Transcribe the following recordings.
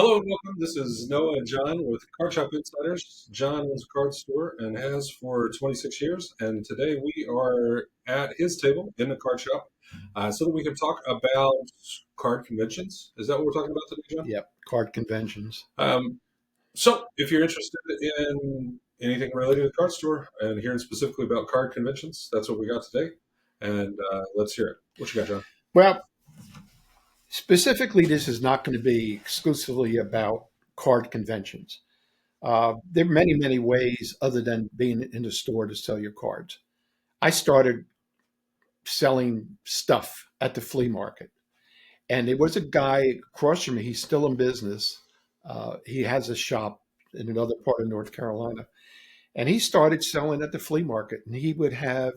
Hello and welcome. This is Noah and John with Card Shop Insiders. John owns a card store and has for 26 years. And today we are at his table in the card shop so that we can talk about card conventions. Is that what we're talking about today, John? Yep, card conventions. So if you're interested in anything related to the card store and hearing specifically about card conventions, that's what we got today. And let's hear it. What you got, John? Well, specifically, this is not going to be exclusively about card conventions. There are many, many ways other than being in the store to sell your cards. I started selling stuff at the flea market, and there was a guy across from me. He's still in business. He has a shop in another part of North Carolina, and he started selling at the flea market, and he would have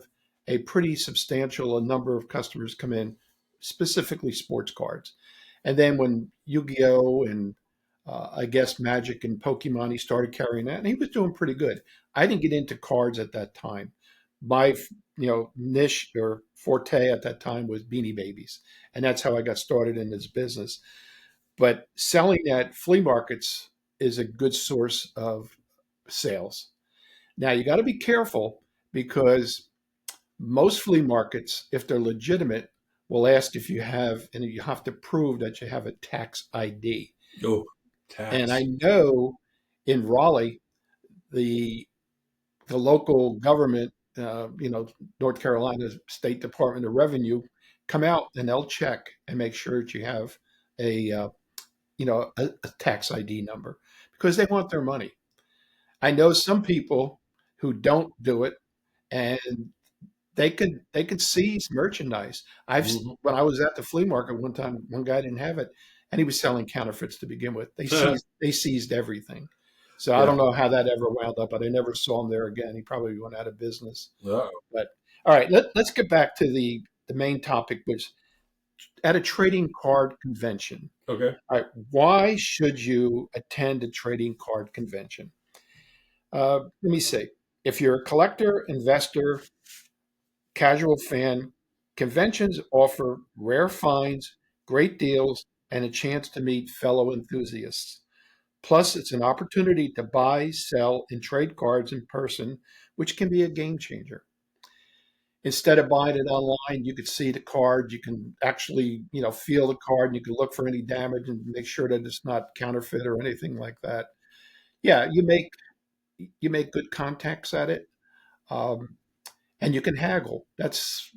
a pretty substantial number of customers come in, specifically sports cards. And then when Yu-Gi-Oh and I guess Magic and Pokemon, he started carrying that, and he was doing pretty good. I didn't get into cards at that time. My niche or forte at that time was Beanie Babies, and that's how I got started in this business. But selling at flea markets is a good source of sales. Now you got to be careful because most flea markets, if they're legitimate, will ask if you have, and you have to prove that you have a tax ID. Oh, And I tax. know in Raleigh, the the local government, North Carolina State Department of Revenue, come out and they'll check and make sure that you have a a tax ID number because they want their money. I know some people who don't do it, and they could seize merchandise. Mhm. When I was at the flea market one time, one guy didn't have it, and he was selling counterfeits to begin with. They seized everything. So I Yeah. don't know how that ever wound up, but I never saw him there again. He probably went out of business. Uh, But all right, let's get back to the main topic, which at a trading card convention. okay. All right, why should you attend a trading card convention? Let me see. If you're a collector, investor, casual fan, conventions offer rare finds, great deals, and a chance to meet fellow enthusiasts. Plus, it's an opportunity to buy, sell, and trade cards in person, which can be a game changer. Instead of buying it online, you could see the card, you can actually, feel the card, and you can look for any damage and make sure that it's not counterfeit or anything like that. Yeah, you make good contacts at it. Um, and you can haggle. That's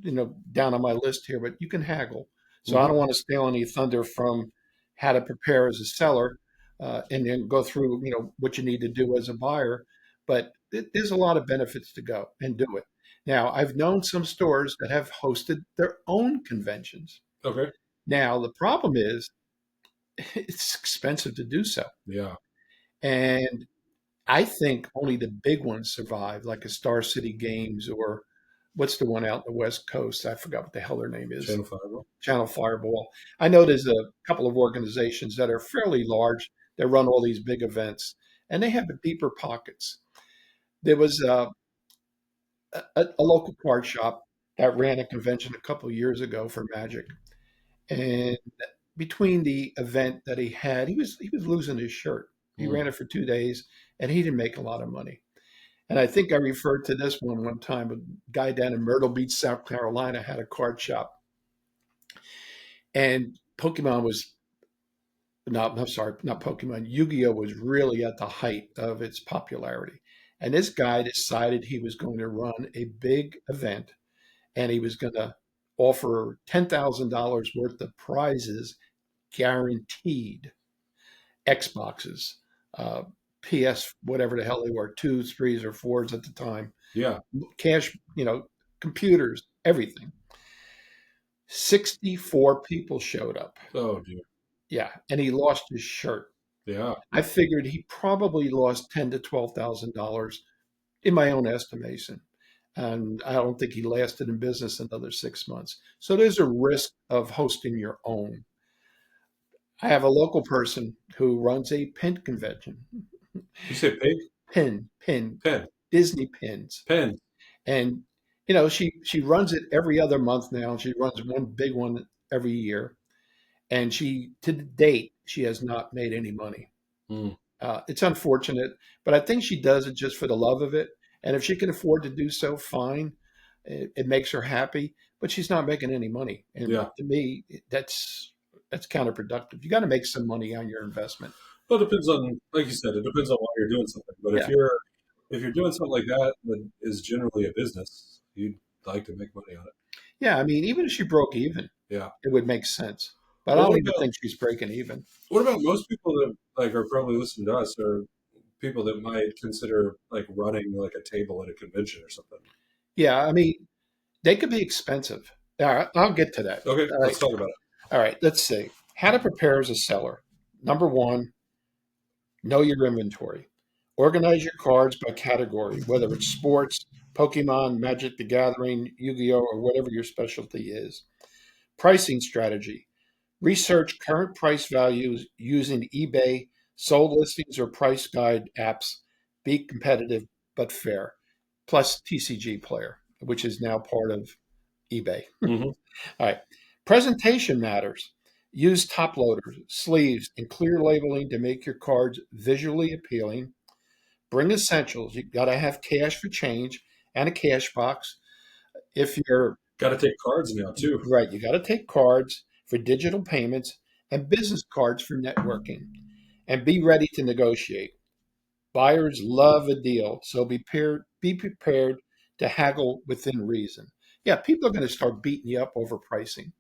down on my list here, but you can haggle. So I Mhm. don't want to steal any thunder from how to prepare as a seller, and then go through what you need to do as a buyer. But there's a lot of benefits to go and do it. Now I've known some stores that have hosted their own conventions. Okay. Now the problem is it's expensive to do so, Yeah. and I think only the big ones survive, like a Star City Games or what's the one out in the West Coast? I forgot what the hell their name is. Channel 5. Channel Fireball. I know there's a couple of organizations that are fairly large that run all these big events, and they have deeper pockets. There was a local card shop that ran a convention a couple of years ago for Magic, and between the event that he had, he was losing his shirt. He Mm. ran it for 2 days, and he didn't make a lot of money. And I think I referred to this one time. A guy down in Myrtle Beach, South Carolina, had a card shop, and Pokemon was not. I'm sorry, not Pokemon. Yu-Gi-Oh was really at the height of its popularity. And this guy decided he was going to run a big event, and he was going to offer $10,000 worth of prizes, guaranteed. Xboxes, uh, PS, whatever the hell they were, twos, threes, or fours at the time, Yeah. cash, computers, everything. 64 people showed up. Oh, dear. Yeah, and he lost his shirt. Yeah. I figured he probably lost ten to $12,000 in my own estimation, and I don't think he lasted in business another 6 months. So there's a risk of hosting your own. I have a local person who runs a pin convention. You say pig? Pin, Pen. Disney pins, Pen. and she runs it every other month now. She runs one big one every year, and she to date she has not made any money. Mm, It's unfortunate, but I think she does it just for the love of it. And if she can afford to do so, fine. It makes her happy, but she's not making any money. And yeah. to me, that's counterproductive. You got to make some money on your investment. Well, it depends on, like you said, it depends on why you're doing something. But Yeah. if you're doing something like that that is generally a business, you'd like to make money on it. Yeah. I mean, even if she broke even, Yeah. it would make sense. But I Well, don't even think she's breaking even. what about most people that like are probably listening to us are people that might consider like running like a table at a convention or something? Yeah. I mean, they could be expensive. All right. I'll get to that. Okay, All let's right. talk about it. All right. Let's see. How to prepare as a seller. Number one, know your inventory. Organize your cards by category, whether it's sports, Pokemon, Magic the Gathering, Yu Gi Oh!, or whatever your specialty is. Pricing strategy. Research current price values using eBay, sold listings, or price guide apps. Be competitive but fair. Plus TCG Player, which is now part of eBay. Hmm. All right. Presentation matters. Use top loaders, sleeves, and clear labeling to make your cards visually appealing. Bring essentials. You got to have cash for change and a cash box. If you're Got to take cards now too. right, you got to take cards for digital payments and business cards for networking. And be ready to negotiate. Buyers love a deal, so be prepared to haggle within reason. Yeah, people are going to start beating you up over pricing.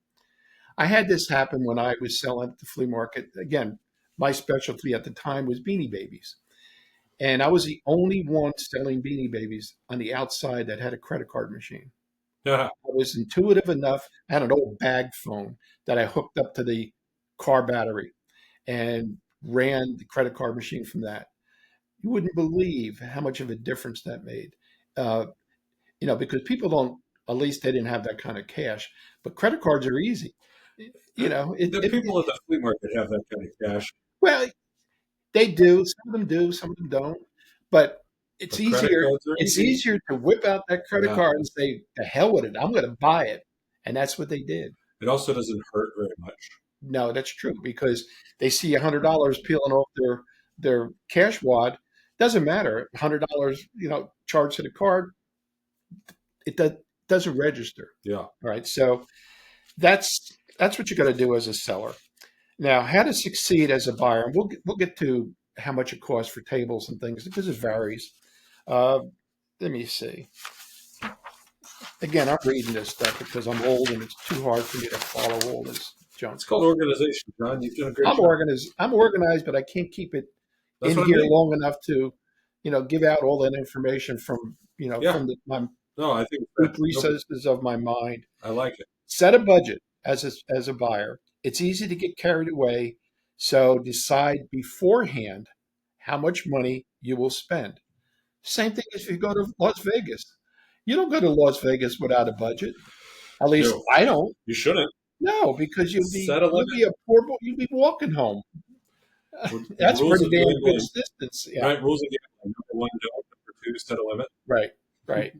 I had this happen when I was selling at the flea market. Again, my specialty at the time was Beanie Babies. And I was the only one selling Beanie Babies on the outside that had a credit card machine. Yeah. I was intuitive enough. I had an old bag phone that I hooked up to the car battery and ran the credit card machine from that. You wouldn't believe how much of a difference that made. Uh, because people don't, at least they didn't have that kind of cash, but credit cards are easy. The people at the flea market have that kind of cash, Well, they do. Some of them do. Some of them don't. But it's but credit easier. cards are It's easy. easier to whip out that credit Yeah. card and say, "The hell with it! I'm going to buy it," and that's what they did. It also doesn't hurt very much. No, that's true because they see $100 peeling off their cash wad. Doesn't matter. $100, charged to the card. Doesn't register. Yeah. All right. So that's what you got to do as a seller. Now, how to succeed as a buyer, and we'll get to how much it costs for tables and things because it varies. Uh, Let me see. Again, I'm reading this stuff because I'm old and it's too hard for me to follow all this junk. It's called organization, John. You've done a great I'm job. organized. I'm organized, but I can't keep it That's in what I here mean. long enough to, give out all that information from, Yeah. my No, I think deep that nope, recesses of my mind. I like it. Set a budget as a buyer. It's easy to get carried away, so decide beforehand how much money you will spend. Same thing as if you go to Las Vegas. You don't go to Las Vegas without a budget. At least No, I don't. you shouldn't No, because you'll be set a you'll limit. be a poor boy. You'll be walking home. That's Rules pretty of damn good gambling, distance. Yeah. right? Rules of gambling. Number one, don't. Number two, set a limit. Right. Right.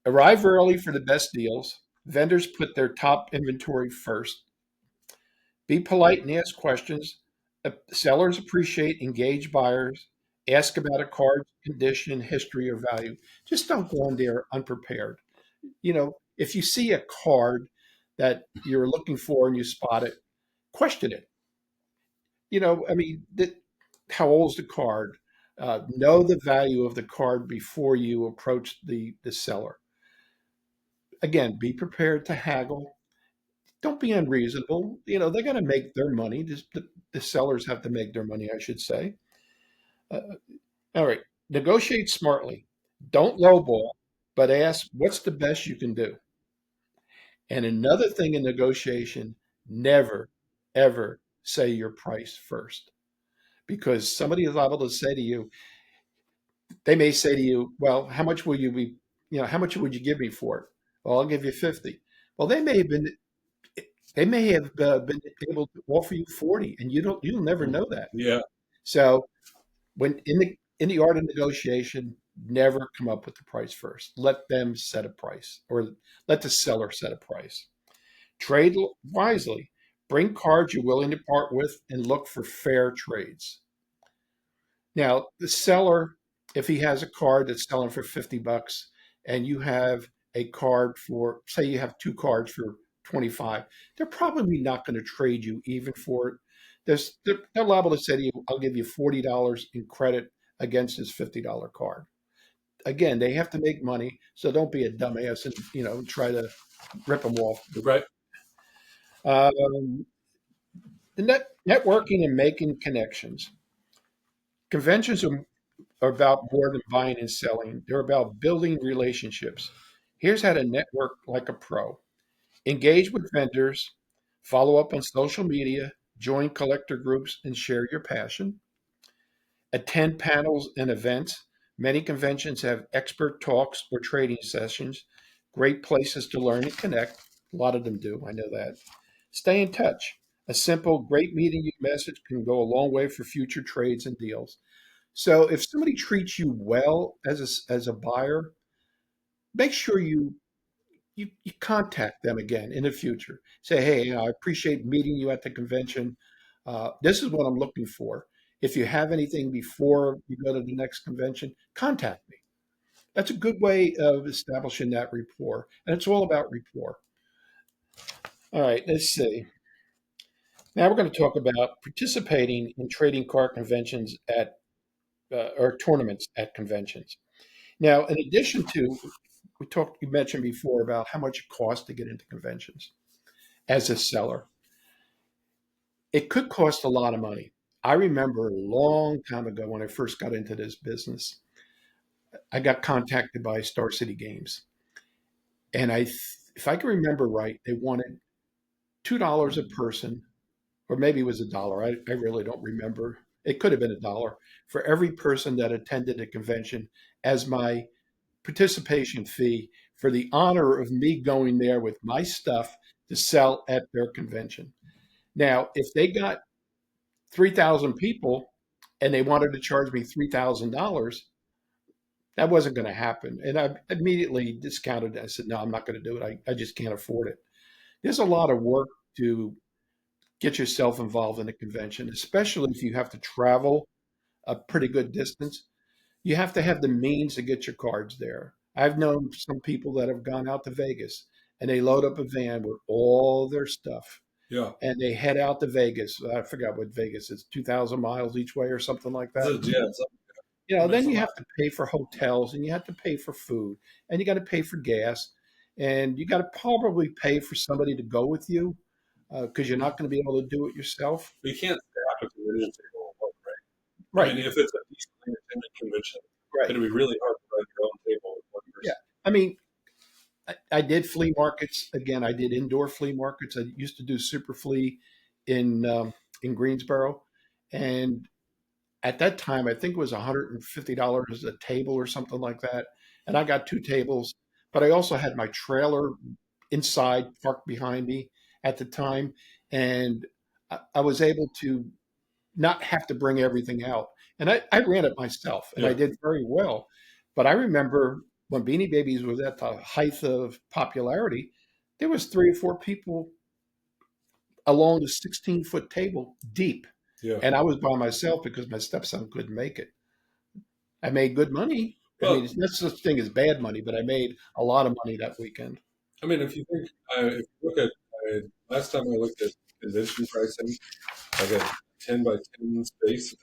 Arrive early for the best deals. Vendors put their top inventory first. Be polite and ask questions. Sellers appreciate engaged buyers. Ask about a card's condition, history, or value. Just don't go in there unprepared. If you see a card that you're looking for and you spot it, question it. I mean, how old's the card? Know the value of the card before you approach the seller. Again, be prepared to haggle. Don't be unreasonable. They're going to make their money. The sellers have to make their money, I should say. Uh, all right. Negotiate smartly. Don't lowball, but ask what's the best you can do. And another thing in negotiation, never, ever say your price first. Because somebody is liable to say to you, they may say to you, well, how much would you give me for it? Well, I'll give you 50. Well, they may have been able to offer you 40 and you'll never know that. Yeah. So when in the art of negotiation, never come up with the price first. Let them set a price or let the seller set a price. Trade wisely. Bring cards you're willing to part with and look for fair trades. Now, the seller, if he has a card that's selling for 50 bucks and you have a card for, say, you have two cards for 25, they're probably not going to trade you even for it. They're liable to say to you, I'll give you $40 in credit against his $50 card. Again, they have to make money, so don't be a dumbass and try to rip them off. Right. Um, the networking and making connections. Conventions are about more than buying and selling. They're about building relationships. Here's how to network like a pro. Engage with vendors, follow up on social media, join collector groups, and share your passion. Attend panels and events. Many conventions have expert talks or trading sessions. Great places to learn and connect. A lot of them do, I know that. Stay in touch. A simple, great meeting you message can go a long way for future trades and deals. So if somebody treats you well as a buyer, make sure you contact them again in the future. Say, hey, I appreciate meeting you at the convention. This is what I'm looking for. If you have anything before you go to the next convention, contact me. That's a good way of establishing that rapport, and it's all about rapport. All right, let's see. Now we're going to talk about participating in trading card conventions at or tournaments at conventions. Now, in addition to you mentioned before about how much it costs to get into conventions as a seller. It could cost a lot of money. I remember a long time ago when I first got into this business, I got contacted by Star City Games, and if I can remember right, they wanted $2 a person, or maybe it was a dollar. I really don't remember. It could have been a dollar for every person that attended a convention as my participation fee for the honor of me going there with my stuff to sell at their convention. Now, if they got 3,000 people and they wanted to charge me $3,000, that wasn't going to happen. And I immediately discounted it. I said, no, I'm not going to do it. I just can't afford it. There's a lot of work to get yourself involved in a convention, especially if you have to travel a pretty good distance. You have to have the means to get your cards there. I've known some people that have gone out to Vegas and they load up a van with all their stuff Yeah. and they head out to Vegas. I forgot what Vegas is, 2,000 miles each way or something like that. Yeah. Then you have to pay for hotels and you have to pay for food and you got to pay for gas and you got to probably pay for somebody to go with you because you're not going to be able to do it yourself. We can't staff a convention table alone, right? I Right, mean, if it's a decently attended convention, right. it'd be really hard to run your own table with one Yeah. person. I mean, I did flea markets. Again, I did indoor flea markets. I used to do super flea in Greensboro. And at that time, I think it was $150 a table or something like that. And I got two tables, but I also had my trailer inside parked behind me at the time. And I was able to not have to bring everything out. And I ran it myself and I Yeah. did very well. But I remember when Beanie Babies was at the height of popularity, there was three or four people along the 16-foot table deep. Yeah. And I was by myself because my stepson couldn't make it. I made good money. I mean, Well, it's not such thing as bad money, but I made a lot of money that weekend. I mean, if you think, if you look at, last time I looked at convention pricing, like a 10 by 10 space,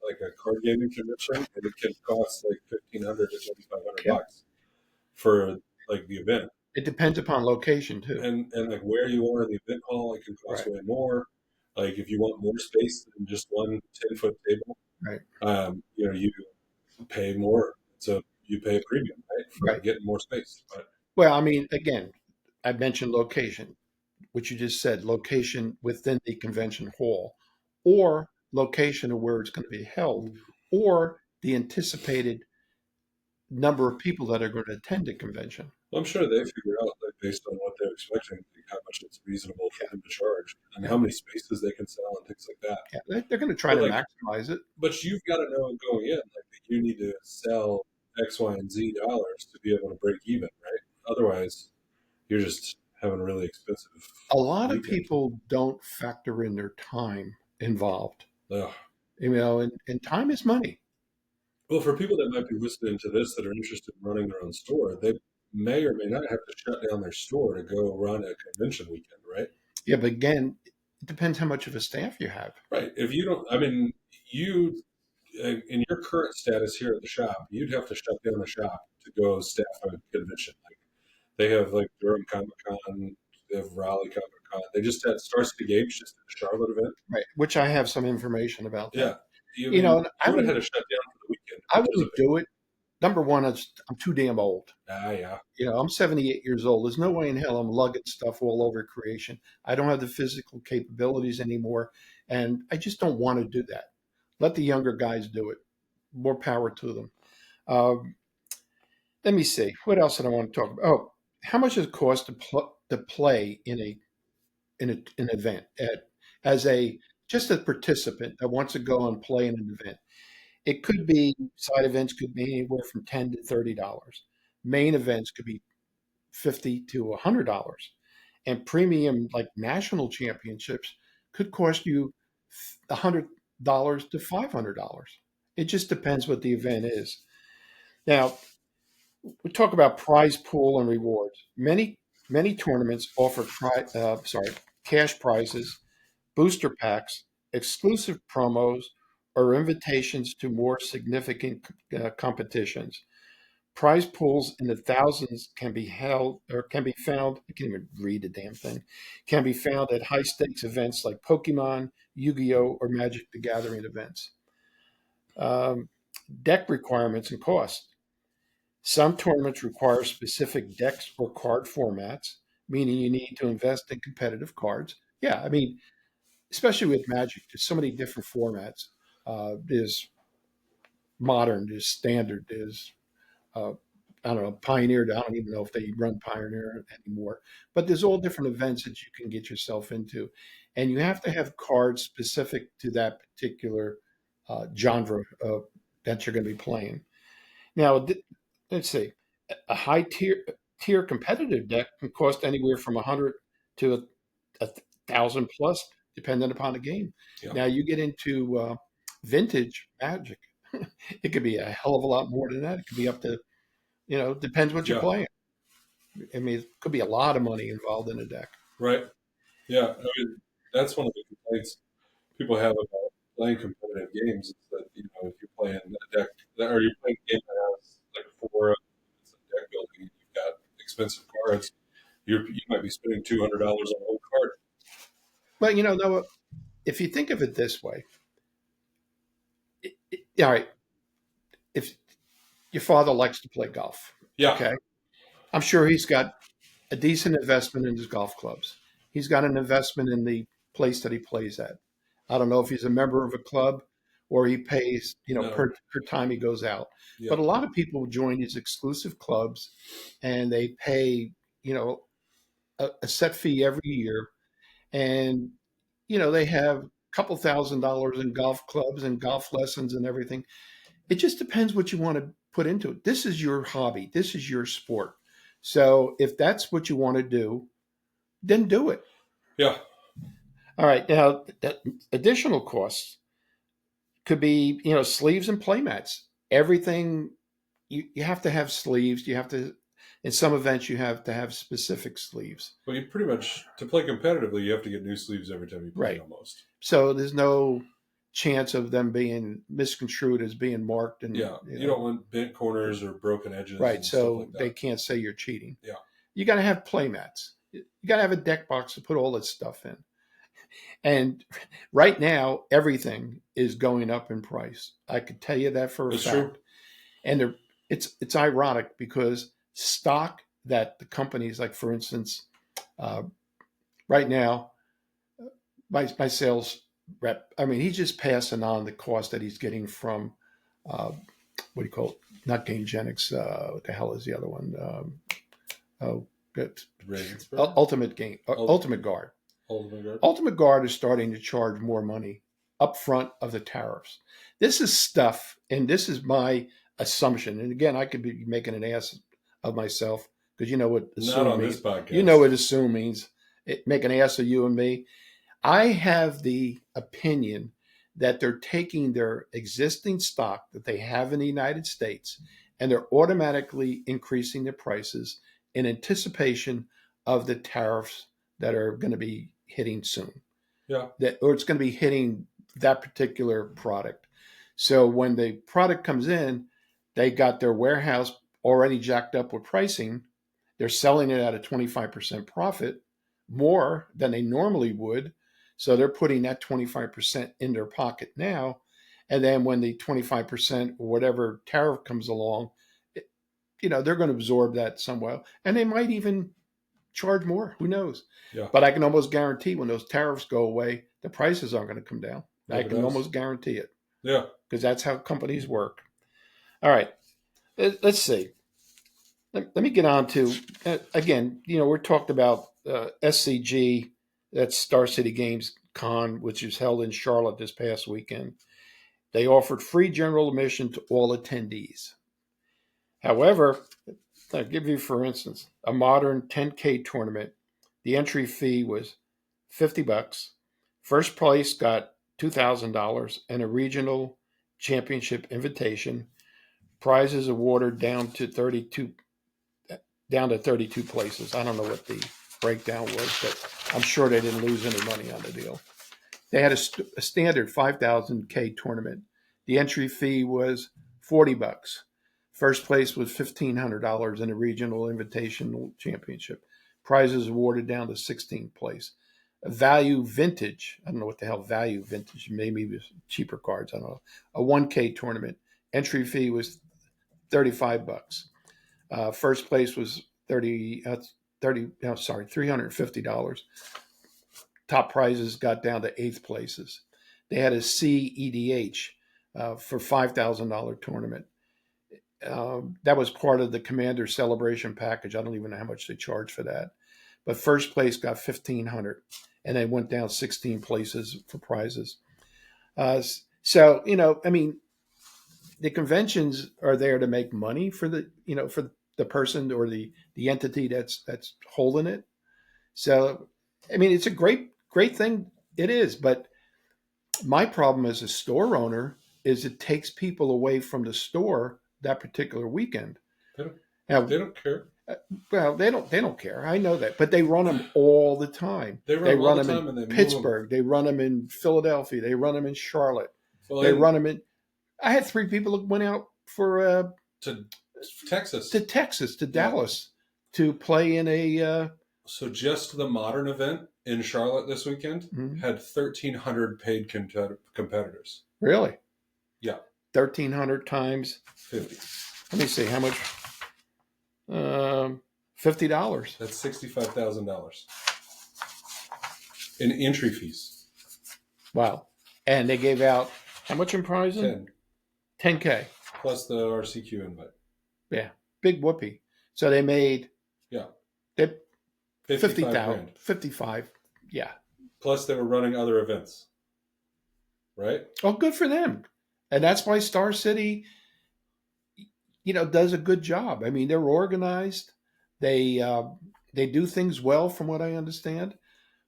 like a card gaming convention, and it can cost like 1,500 to 2,500 Yeah. bucks for like the event. It depends upon location too. And like where you are in the event hall, it can cost Right. way more. Like if you want more space than just one 10-foot table, Right. you pay more. So you pay a premium, right, for Right. getting more space. But Well, I mean, again, I mentioned location, which you just said, location within the convention hall, or location of where it's going to be held, or the anticipated number of people that are going to attend the convention. I'm sure they figure out, like, based on what they're expecting, like, how much it's reasonable for Yeah, them to charge and yeah, how many spaces they can sell and things like that. yeah. They're going to try But to like, maximize it. but you've got to know going in, like, that you need to sell X, Y, and Z dollars to be able to break even, right? Otherwise, you're just having a really expensive A lot of weekend. people don't factor in their time involved, Ugh. and time is money. Well, for people that might be listening to this that are interested in running their own store, they may or may not have to shut down their store to go run a convention weekend, right? Yeah, but again, it depends how much of a staff you have. Right. If you don't, I mean, you in your current status here at the shop, you'd have to shut down the shop to go staff a convention. Like they have like Durham Comic Con, they have Raleigh Comic Con. They just had Star City Games just at the Charlotte event. Right, which I have some information about Yeah. that. You I You know, mean and you would have had to shut down for the weekend to I wouldn't participate. do it. Number one, I'm too damn old. Ah, yeah. I'm 78 years old. There's no way in hell I'm lugging stuff all over creation. I don't have the physical capabilities anymore, and I just don't want to do that. Let the younger guys do it. More power to them. Um, Let me see. What else did I want to talk about? Oh, how much does it cost to play an event as a just a participant that wants to go and play in an event? It could be side events could be anywhere from $10 to $30. Main events could be $50 to $100, and premium like national championships could cost you $100 to $500. It just depends what the event is. Now, we talk about prize pool and rewards. Many tournaments offer cash prizes, booster packs, exclusive promos, or invitations to more significant competitions. Prize pools in the thousands can be held or can be found. I can't even read the damn thing. Can be found at high stakes events like Pokemon, Yu-Gi-Oh, or Magic the Gathering events. Um, Deck requirements and costs. Some tournaments require specific decks or card formats, meaning you need to invest in competitive cards. Yeah, I mean, especially with Magic, there's so many different formats. There's modern, there's standard, there's uh, I don't know, Pioneer. I don't even know if they run Pioneer anymore, but there's all different events that you can get yourself into, and you have to have cards specific to that particular genre that you're going to be playing. Now, let's see, a high tier competitive deck can cost anywhere from 100 to a thousand plus, depending upon the game. Yeah. Now, you get into vintage Magic, it could be a hell of a lot more than that. It could be up to depends what you're Yeah. playing. I mean, it could be a lot of money involved in a deck. Right. Yeah. I mean, that's one of the complaints people have about playing competitive games is that, if you're playing a deck or you're playing a game that has like four elements of deck building and you've got expensive cards, you might be spending $200 on one card. But Noah, if you think of it this way, all right, if your father likes to play golf, Yeah. okay, I'm sure he's got a decent investment in his golf clubs. He's got an investment in the place that he plays at. I don't know if he's a member of a club or he pays, No. per time he goes out. Yeah. But a lot of people join these exclusive clubs and they pay, a set fee every year. And, they have a couple $1,000s in golf clubs and golf lessons and everything. It just depends what you want to put into it. This is your hobby. This is your sport. So if that's what you want to do, then do it. Yeah. All right. Now, additional costs could be, sleeves and playmats. Everything you have to have sleeves. You have to, in some events, you have to have specific sleeves. Well, you pretty much to play competitively, you have to get new sleeves every time you play, Right. almost. So there's no chance of them being misconstrued as being marked. And Yeah, you don't want bent corners or broken edges, right. and stuff So like that. they can't say you're cheating. Yeah. You got to have playmats. You got to have a deck box to put all this stuff in. And right now, everything is going up in price. I could tell you that for a That's fact. true. And it's ironic because stock that the companies, like for instance, right now, my sales rep, I mean, he's just passing on the cost that he's getting from what do you call it? Not Gaingenics. What the hell is the other one? Good. Ravensburg? Ultimate Game, Ultimate Guard. Ultimate Guard. Ultimate Guard is starting to charge more money up front of the tariffs. This is stuff, and this is my assumption. And again, I could be making an ass of myself. because you know what Not assume on this means. You know podcast. what assume means. Make an ass of you and me. I have the opinion that they're taking their existing stock that they have in the United States and they're automatically increasing the prices in anticipation of the tariffs that are going to be hitting soon. Yeah. That or it's going to be hitting that particular product. So when the product comes in, they got their warehouse already jacked up with pricing. They're selling it at a 25% profit, more than they normally would. So they're putting that 25% in their pocket now. And then when the 25% or whatever tariff comes along, they're going to absorb that somewhat. And they might even charge more. Who knows? Yeah. But I can almost guarantee when those tariffs go away, the prices aren't going to come down. I Never can does. almost guarantee it Yeah. because that's how companies work. All right. Let's see. Let me get on to, again, we're talked about SCG, that's Star City Games Con, which was held in Charlotte this past weekend. They offered free general admission to all attendees. However, I'll give you, for instance, a modern 10K tournament. The entry fee was $50. First place got $2,000 and a regional championship invitation. Prizes awarded down to 32 places. I don't know what the breakdown was, but I'm sure they didn't lose any money on the deal. They had a standard 5,000K tournament. The entry fee was $40. First place was $1,500 in a regional invitational championship. Prizes awarded down to 16th place. A value vintage, I don't know what the hell value vintage, maybe it was cheaper cards, I don't know. A 1K tournament. Entry fee was $35. First place was $350. Top prizes got down to eighth places. They had a CEDH for $5,000 tournament. That was part of the Commander Celebration package. I don't even know how much they charged for that. But first place got $1,500, and they went down 16 places for prizes. So I mean, the conventions are there to make money for the person or the entity that's holding it. So, I mean, it's a great thing. It is, but my problem as a store owner is it takes people away from the store that particular weekend. They don't, Now, they don't care. well, they don't care. I know that, but they run them all the time. They They run them all run the them time in and they move them. Pittsburgh. They run them in Philadelphia. They run them in Charlotte. Well, They run them in. I had 3 people that went out for to Texas. to Texas, to Yeah. Dallas, to play in a. So just the modern event in Charlotte this weekend had 1,300 paid competitors. Really? Yeah. 1,300 times 50. Let me see how much. $50. That's $65,000 in entry fees. Wow! And they gave out how much in prizes? 10K plus the RCQ invite. Yeah, big whoopee. So they made they 55,000. 55. Yeah. Plus they were running other events, right? Oh, good for them. And that's why Star City, does a good job. I mean, they're organized. They do things well, from what I understand.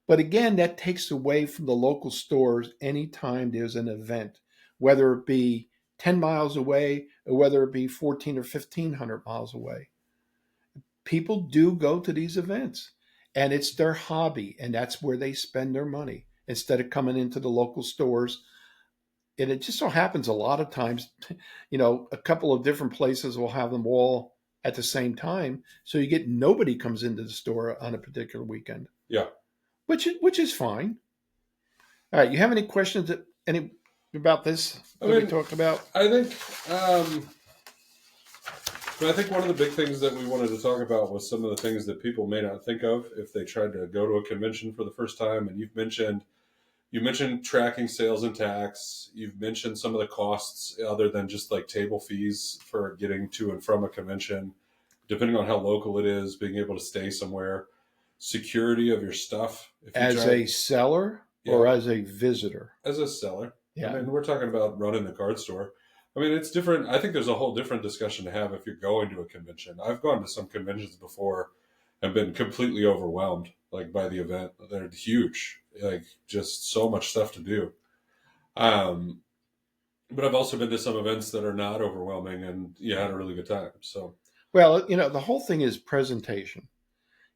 But again, that takes away from the local stores anytime there's an event, whether it be 10 miles away or whether it be 14 or 1,500 miles away. People do go to these events, and it's their hobby, and that's where they spend their money instead of coming into the local stores. And it just so happens a lot of times, a couple of different places will have them all at the same time. So you get nobody comes into the store on a particular weekend. Yeah. Which is fine. All right. You have any questions about this that we talked about? I think one of the big things that we wanted to talk about was some of the things that people may not think of if they tried to go to a convention for the first time. And you mentioned tracking sales and tax. You've mentioned some of the costs other than just like table fees for getting to and from a convention, depending on how local it is, being able to stay somewhere, security of your stuff. As a seller or as a visitor? As a seller. Yeah. I mean, we're talking about running the card store. I mean, it's different. I think there's a whole different discussion to have if you're going to a convention. I've gone to some conventions before and been completely overwhelmed, like by the event. They're huge, like just so much stuff to do. Um, but I've also been to some events that are not overwhelming, and you had a really good time. So, Well, the whole thing is presentation.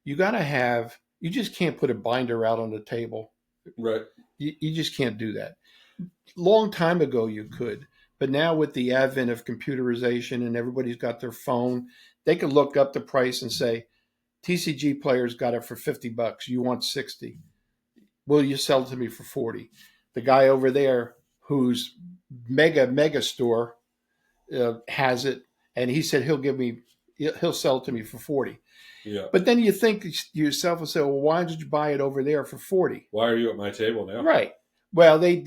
You got to have, you just can't put a binder out on the table. right, You just can't do that. Long time ago, you could. But now, with the advent of computerization and everybody's got their phone, they can look up the price and say, TCG players got it for $50. You want 60. Will you sell it to me for 40? The guy over there whose mega store has it, and he said he'll sell it to me for 40. yeah. But then you think to yourself and say, well, why did you buy it over there for 40? Why are you at my table now? Right. Well, they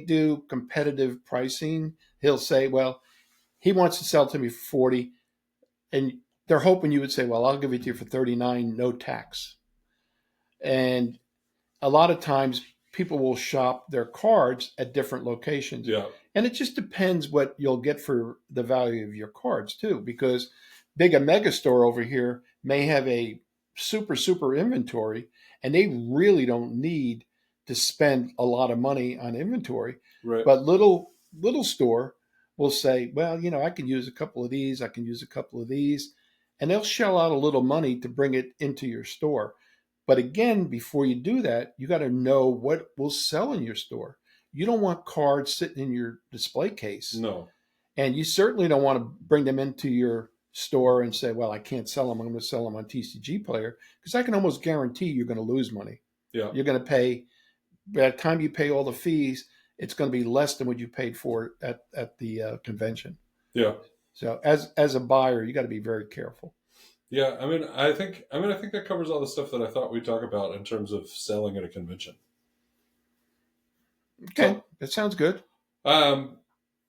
do competitive pricing. He'll say, well, he wants to sell it to me for 40, and they're hoping you would say, well, I'll give it to you for 39, no tax. And a lot of times people will shop their cards at different locations. Yeah, And it just depends what you'll get for the value of your cards too, because a mega store over here may have a super inventory, and they really don't need to spend a lot of money on inventory. right. But little store will say, well, I can use a couple of these, I can use a couple of these, and they'll shell out a little money to bring it into your store. But again, before you do that, you got to know what will sell in your store. You don't want cards sitting in your display case. No, And you certainly don't want to bring them into your store and say, well, I can't sell them. I'm going to sell them on TCG Player, because I can almost guarantee you're going to lose money. yeah, You're going to pay, by the time you pay all the fees, it's going to be less than what you paid for at the convention. yeah. So as a buyer, you got to be very careful. Yeah, I think that covers all the stuff that I thought we'd talk about in terms of selling at a convention. Okay, So, that sounds good. um,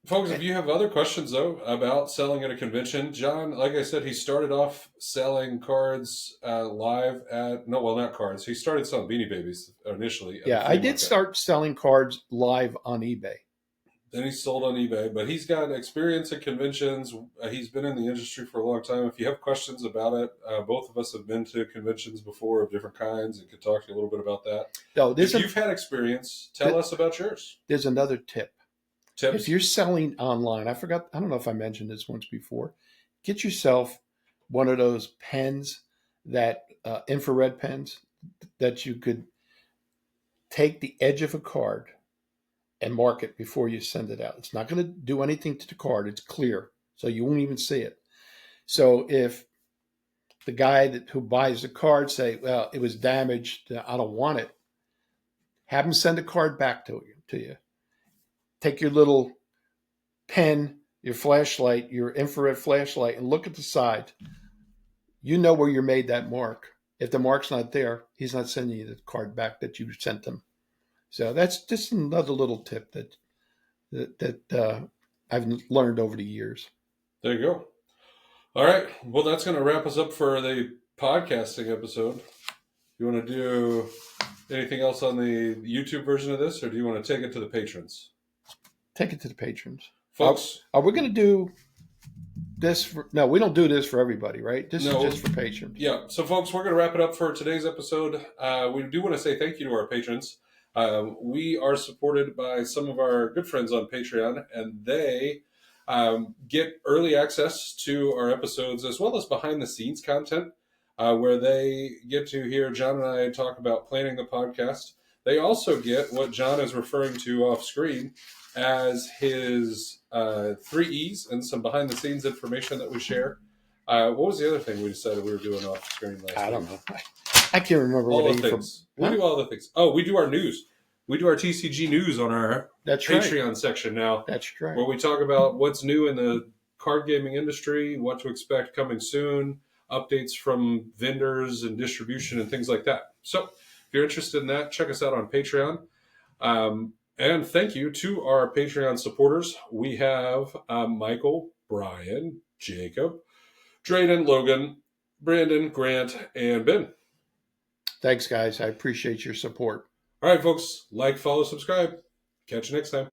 folks, if you have other questions though about selling at a convention, John, like I said, he started off selling cards live at no, well, not cards. He started selling Beanie Babies initially at the Yeah, I flea did market. start selling cards live on eBay. Then he sold on eBay, but he's got experience at conventions. He's been in the industry for a long time. If you have questions about it, both of us have been to conventions before of different kinds and could talk to you a little bit about that. No, If you've had experience, tell us about yours. there's another tip. If Tips? you're selling online, I don't know if I mentioned this once before, get yourself one of those pens, that infrared pens, that you could take the edge of a card and mark it before you send it out. It's not going to do anything to the card. It's clear, so you won't even see it. So if the guy who buys the card say, well, it was damaged, I don't want it, have him send a card back to you. Take your little pen, your flashlight, your infrared flashlight, and look at the side. You know where you made that mark. If the mark's not there, he's not sending you the card back that you sent him. So that's just another little tip that I've learned over the years. There you go. All right. Well, that's going to wrap us up for the podcasting episode. You want to do anything else on the YouTube version of this, or do you want to take it to the patrons? Take it to the patrons. Folks, are we going to do this? No, we don't do this for everybody, right? This No. is just for patrons. Yeah. So, folks, we're going to wrap it up for today's episode. We do want to say thank you to our patrons. We are supported by some of our good friends on Patreon, and they get early access to our episodes as well as behind the scenes content, where they get to hear John and I talk about planning the podcast. They also get what John is referring to off screen as his 3 E's and some behind the scenes information that we share. What was the other thing we decided we were doing off screen last week? I don't know. I can't remember All what the they things. Huh? We do all the things. Oh, we do our news. We do our TCG news on our That's right. Patreon section now, That's right. where we talk about what's new in the card gaming industry, what to expect coming soon, updates from vendors and distribution and things like that. So if you're interested in that, check us out on Patreon. And thank you to our Patreon supporters. We have Michael, Brian, Jacob, Drayden, Logan, Brandon, Grant, and Ben. Thanks, guys. I appreciate your support. All right, folks. Like, follow, subscribe. Catch you next time.